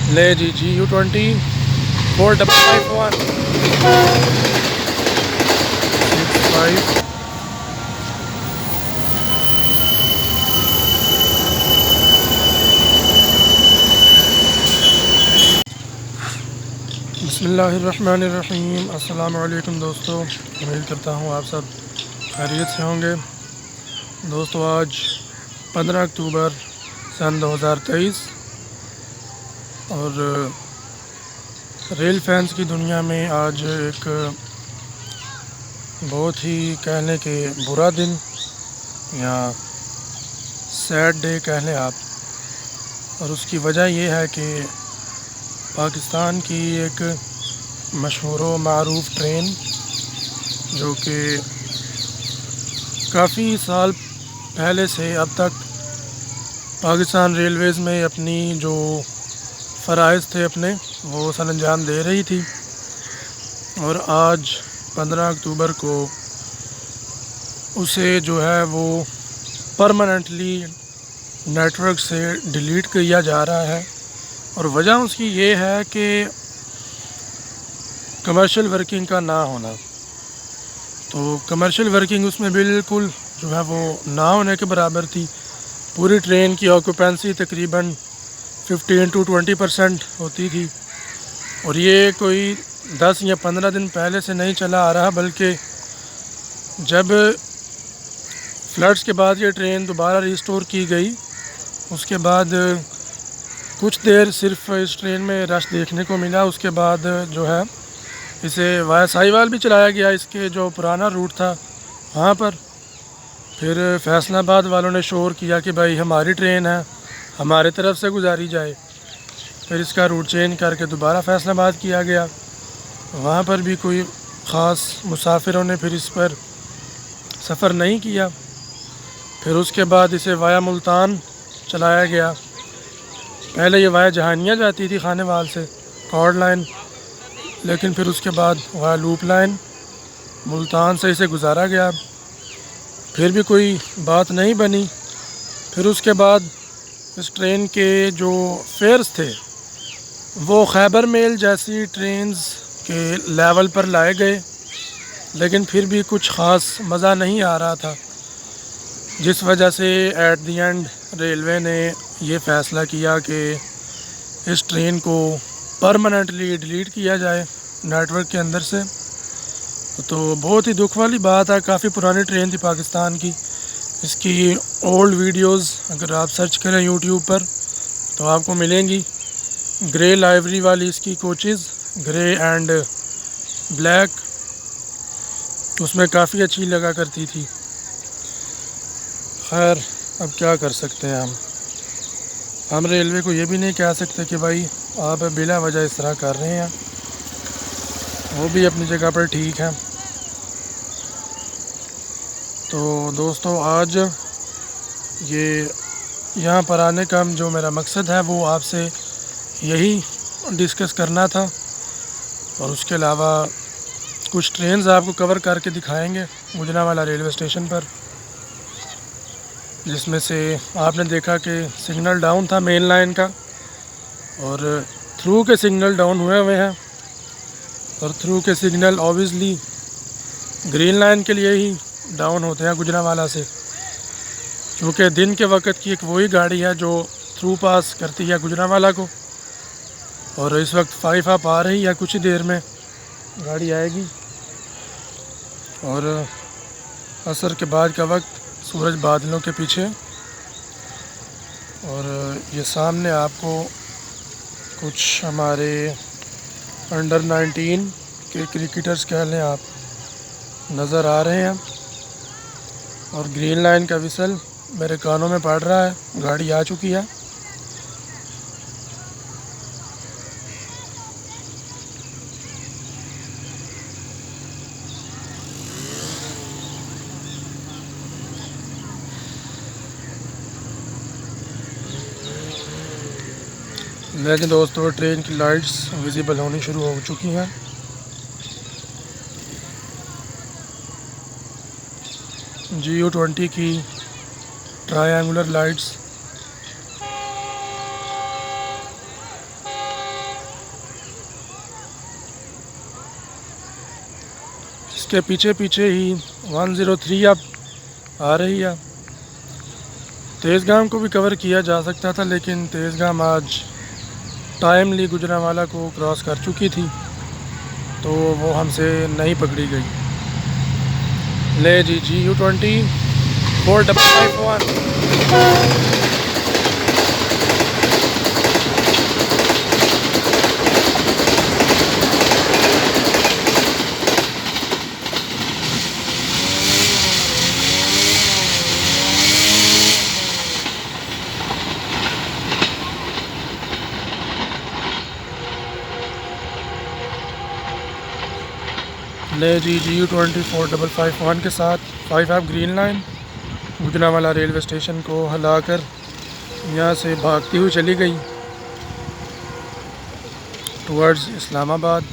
ले जी GU 20 4 5 1 6 5। बिस्मिल्लाहिर्रहमानिर्रहीम। अस्सलाम वालेकुम दोस्तों, उम्मीद करता हूँ आप सब खैरियत से होंगे। दोस्तों आज 15 अक्टूबर सन 2023 और रेल फैंस की दुनिया में आज एक बहुत ही कहने के बुरा दिन या सैड डे कह लें आप। और उसकी वजह यह है कि पाकिस्तान की एक मशहूर व मारूफ ट्रेन जो कि काफ़ी साल पहले से अब तक पाकिस्तान रेलवेज़ में अपनी जो फ़राइज़ थे अपने वो सरअंजाम दे रही थी, और आज 15 अक्टूबर को उसे जो है वो परमानेंटली नेटवर्क से डिलीट किया जा रहा है। और वजह उसकी ये है कि कमर्शियल वर्किंग का ना होना। तो कमर्शियल वर्किंग उसमें बिल्कुल जो है वो ना होने के बराबर थी। पूरी ट्रेन की ऑक्यूपेंसी तकरीबन 15 to 20% होती थी, और ये कोई 10 या 15 दिन पहले से नहीं चला आ रहा, बल्कि जब फ्लड्स के बाद ये ट्रेन दोबारा रिस्टोर की गई उसके बाद कुछ देर सिर्फ इस ट्रेन में रश देखने को मिला। उसके बाद जो है इसे वाया साहिवाल भी चलाया गया, इसके जो पुराना रूट था वहाँ पर। फिर फैसलाबाद वालों ने शोर किया कि भाई हमारी ट्रेन है, हमारे तरफ से गुजारी जाए। फिर इसका रूट चेंज करके दोबारा फैसलाबाद किया गया, वहाँ पर भी कोई ख़ास मुसाफिरों ने फिर इस पर सफ़र नहीं किया। फिर उसके बाद इसे वाया मुल्तान चलाया गया। पहले ये वाया जहानिया जाती थी खानेवाल से कॉर्ड लाइन, लेकिन फिर उसके बाद वाया लूप लाइन मुल्तान से इसे गुजारा गया। फिर भी कोई बात नहीं बनी। फिर उसके बाद इस ट्रेन के जो फेयर्स थे वो खैबर मेल जैसी ट्रेन्स के लेवल पर लाए गए, लेकिन फिर भी कुछ ख़ास मज़ा नहीं आ रहा था, जिस वजह से एट दी एंड रेलवे ने ये फ़ैसला किया कि इस ट्रेन को परमानेंटली डिलीट किया जाए नेटवर्क के अंदर से। तो बहुत ही दुख वाली बात है। काफ़ी पुरानी ट्रेन थी पाकिस्तान की। इसकी ओल्ड वीडियोस अगर आप सर्च करें यूट्यूब पर तो आपको मिलेंगी। ग्रे लाइवरी वाली इसकी कोचेज़, ग्रे एंड ब्लैक, उसमें काफ़ी अच्छी लगा करती थी। खैर अब क्या कर सकते हैं हम रेलवे को ये भी नहीं कह सकते कि भाई आप बिला वजह इस तरह कर रहे हैं। वो भी अपनी जगह पर ठीक है। तो दोस्तों आज ये यहाँ पर आने का जो मेरा मकसद है वो आपसे यही डिस्कस करना था, और उसके अलावा कुछ ट्रेन्स आपको कवर करके दिखाएंगे गुजरांवाला रेलवे स्टेशन पर, जिसमें से आपने देखा कि सिग्नल डाउन था मेन लाइन का, और थ्रू के सिग्नल डाउन हुए हैं, और थ्रू के सिग्नल ऑब्वियसली ग्रीन लाइन के लिए ही डाउन होते हैं गुजरांवाला से, क्योंकि दिन के वक्त की एक वही गाड़ी है जो थ्रू पास करती है गुजरांवाला को। और इस वक्त 5 आप आ रही है, कुछ ही देर में गाड़ी आएगी। और असर के बाद का वक्त, सूरज बादलों के पीछे, और ये सामने आपको कुछ हमारे अंडर 19 के क्रिकेटर्स कह लें आप नज़र आ रहे हैं। और ग्रीन लाइन का विसल मेरे कानों में पड़ रहा है, गाड़ी आ चुकी है। लेकिन दोस्तों ट्रेन की लाइट्स विजिबल होनी शुरू हो चुकी हैं। GU 20 की ट्रायंगुलर लाइट्स उसके पीछे पीछे ही 103 अब आ रही है। तेज़गाम को भी कवर किया जा सकता था, लेकिन तेज़गाम आज टाइमली गुजरांवाला को क्रॉस कर चुकी थी, तो वो हमसे नहीं पकड़ी गई। ले जी GU20 4551। ले जी GU20 4551 के साथ 55 green line Gujranwala railway station को हिलाकर यहाँ से भागती हुई चली गई टुवर्ड्स इस्लामाबाद।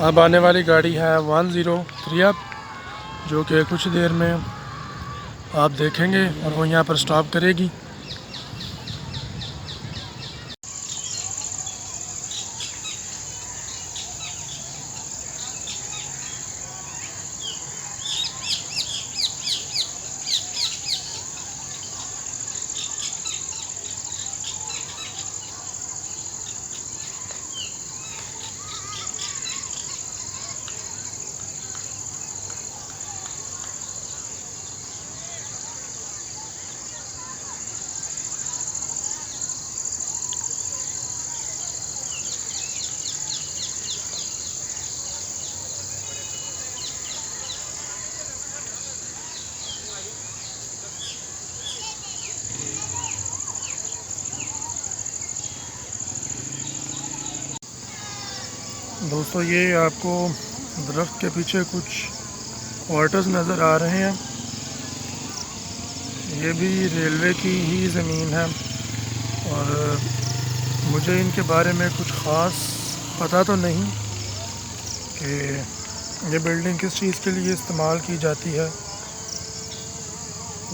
अब आने वाली गाड़ी है 103 अब, जो कि कुछ देर में आप देखेंगे और वो यहाँ पर स्टॉप करेगी। दोस्तों, ये आपको दरख्त के पीछे कुछ क्वार्टर्स नज़र आ रहे हैं। ये भी रेलवे की ही ज़मीन है और मुझे इनके बारे में कुछ ख़ास पता तो नहीं कि ये बिल्डिंग किस चीज़ के लिए इस्तेमाल की जाती है।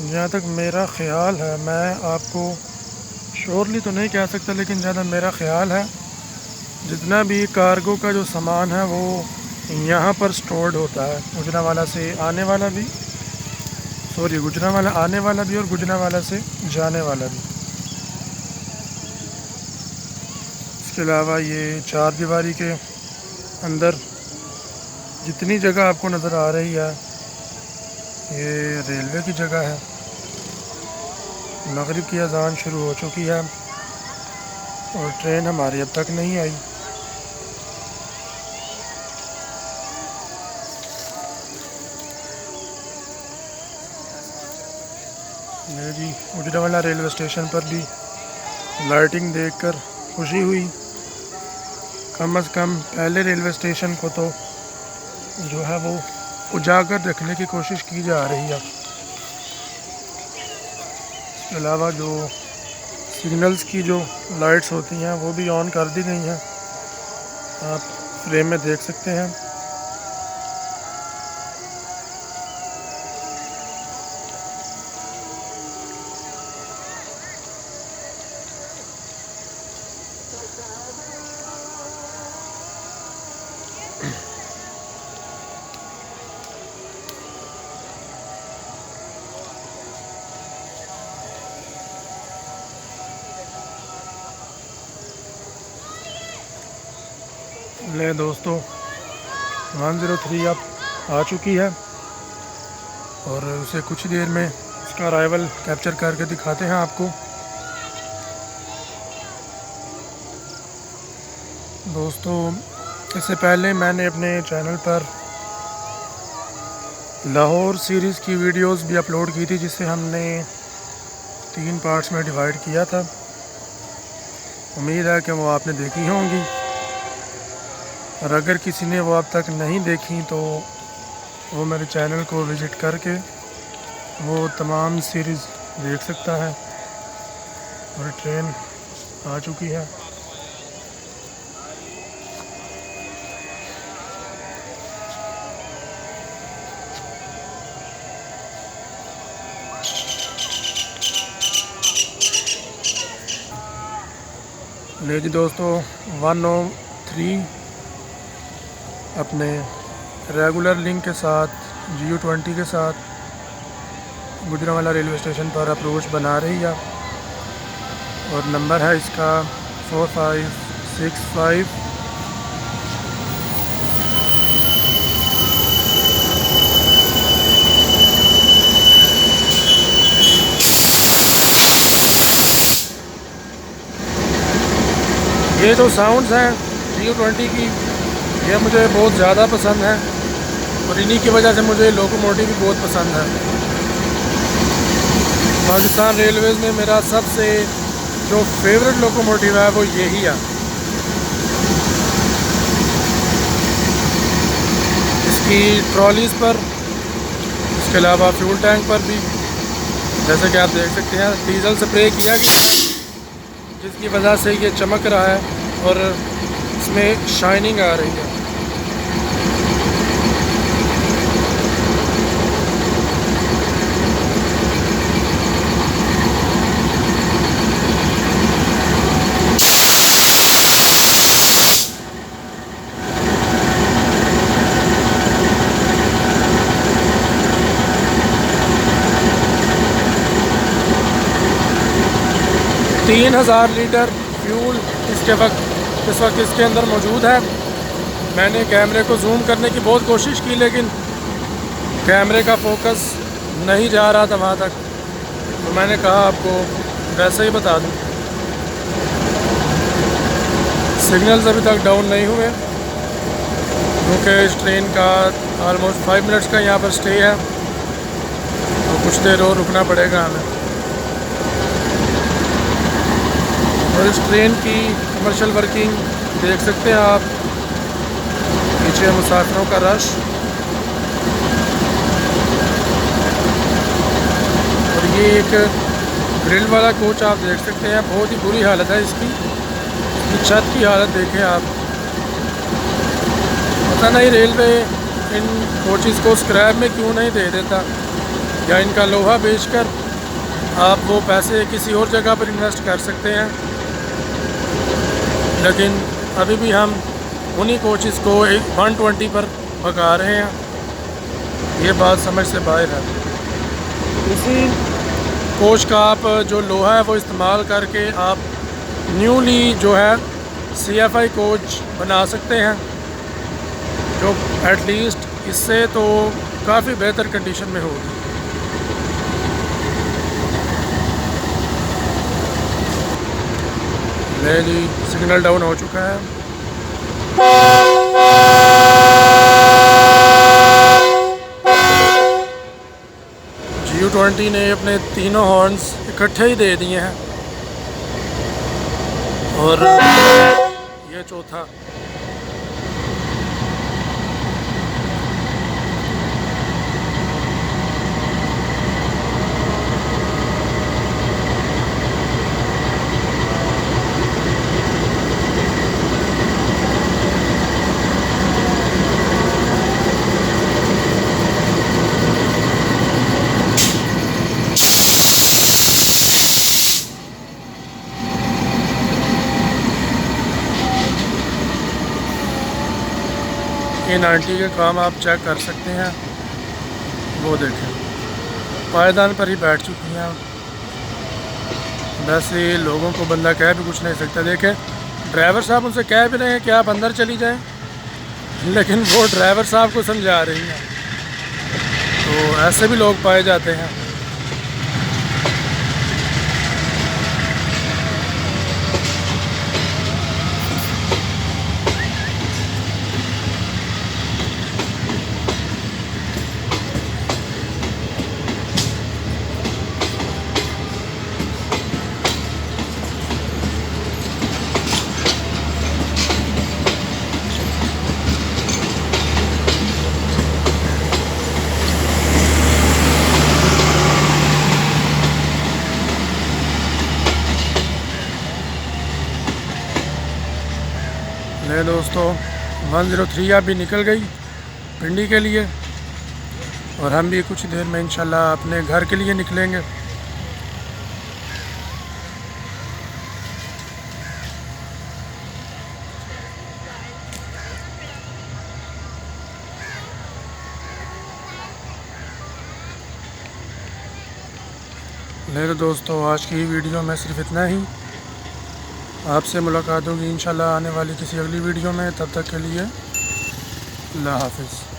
जहाँ तक मेरा ख़्याल है, मैं आपको श्योरली तो नहीं कह सकता, लेकिन जहाँ तक मेरा ख़्याल है, जितना भी कार्गो का जो सामान है वो यहाँ पर स्टोर्ड होता है। गुजरांवाला से आने वाला भी, गुजरांवाला आने वाला भी और गुजरांवाला से जाने वाला भी। इसके अलावा ये चार दीवारी के अंदर जितनी जगह आपको नज़र आ रही है, ये रेलवे की जगह है। मगरिब की अज़ान शुरू हो चुकी है और ट्रेन हमारी अब तक नहीं आई। जी गुजरांवाला रेलवे स्टेशन पर भी लाइटिंग देखकर खुशी हुई। कम से कम पहले रेलवे स्टेशन को तो जो है वो उजागर रखने की कोशिश की जा रही है। इसके अलावा जो सिग्नल्स की जो लाइट्स होती हैं वो भी ऑन कर दी गई हैं, आप फ्रेम में देख सकते हैं। ले दोस्तों, 103 अब आ चुकी है और उसे कुछ देर में उसका अराइवल कैप्चर करके दिखाते हैं आपको। दोस्तों, इससे पहले मैंने अपने चैनल पर लाहौर सीरीज़ की वीडियोस भी अपलोड की थी, जिसे हमने 3 पार्ट्स में डिवाइड किया था। उम्मीद है कि वो आपने देखी होंगी, और अगर किसी ने वो अब तक नहीं देखी तो वो मेरे चैनल को विज़िट करके वो तमाम सीरीज़ देख सकता है। और ट्रेन आ चुकी है। ले जी दोस्तों, 103 अपने रेगुलर लिंक के साथ GU20 के साथ गुजरांवाला रेलवे स्टेशन पर अप्रोच बना रही है और नंबर है इसका 4565। ये जो साउंड्स हैं GU20 की, ये मुझे बहुत ज़्यादा पसंद है और इन्हीं की वजह से मुझे लोकोमोटिव भी बहुत पसंद है। पाकिस्तान रेलवेज़ में मेरा सबसे जो फेवरेट लोकोमोटिव है वो यही है। इसकी ट्रॉलीज़ पर, इसके अलावा फ्यूल टैंक पर भी जैसे कि आप देख सकते हैं डीजल स्प्रे किया गया है, जिसकी वजह से ये चमक रहा है और इसमें शाइनिंग आ रही है। तीन 3000 लीटर फ्यूल इस वक्त इसके अंदर मौजूद है। मैंने कैमरे को जूम करने की बहुत कोशिश की, लेकिन कैमरे का फोकस नहीं जा रहा था वहाँ तक, तो मैंने कहा आपको वैसे ही बता दूँ। सिग्नल्स अभी तक डाउन नहीं हुए क्योंकि इस ट्रेन का ऑलमोस्ट 5 मिनट्स का यहाँ पर स्टे है, तो कुछ देर और रुकना पड़ेगा हमें। और इस ट्रेन की कमर्शियल वर्किंग देख सकते हैं आप, पीछे मुसाफिरों का रश। और ये एक ग्रिल वाला कोच आप देख सकते हैं, बहुत ही बुरी हालत है इसकी छत की हालत देखें आप। पता नहीं रेलवे इन कोचेज़ को स्क्रैप में क्यों नहीं दे देता, या इनका लोहा बेचकर आप वो पैसे किसी और जगह पर इन्वेस्ट कर सकते हैं। लेकिन अभी भी हम उन्हीं कोचेज़ को 120 पर भगा रहे हैं, ये बात समझ से बाहर है। इसी कोच का आप जो लोहा है वो इस्तेमाल करके आप न्यूली जो है CFI कोच बना सकते हैं, जो एटलीस्ट इससे तो काफ़ी बेहतर कंडीशन में होगी। ले जी, सिग्नल डाउन हो चुका है। GU20 ने अपने तीनों हॉर्न्स इकट्ठे ही दे दिए हैं और ये चौथा। इन आंटी के काम आप चेक कर सकते हैं, वो देखें पायदान पर ही बैठ चुकी हैं। वैसे लोगों को बंदा कह भी कुछ नहीं सकता। देखें ड्राइवर साहब उनसे कह भी रहे हैं कि आप अंदर चली जाएं, लेकिन वो ड्राइवर साहब को समझा रही हैं। तो ऐसे भी लोग पाए जाते हैं। ले दोस्तों, 103 अभी निकल गई पिंडी के लिए और हम भी कुछ देर में इंशाल्लाह अपने घर के लिए निकलेंगे। नहीं तो दोस्तों आज की वीडियो में सिर्फ इतना ही। आपसे मुलाकात होगी इंशाल्लाह आने वाली किसी अगली वीडियो में। तब तक के लिए अल्लाह हाफिज़।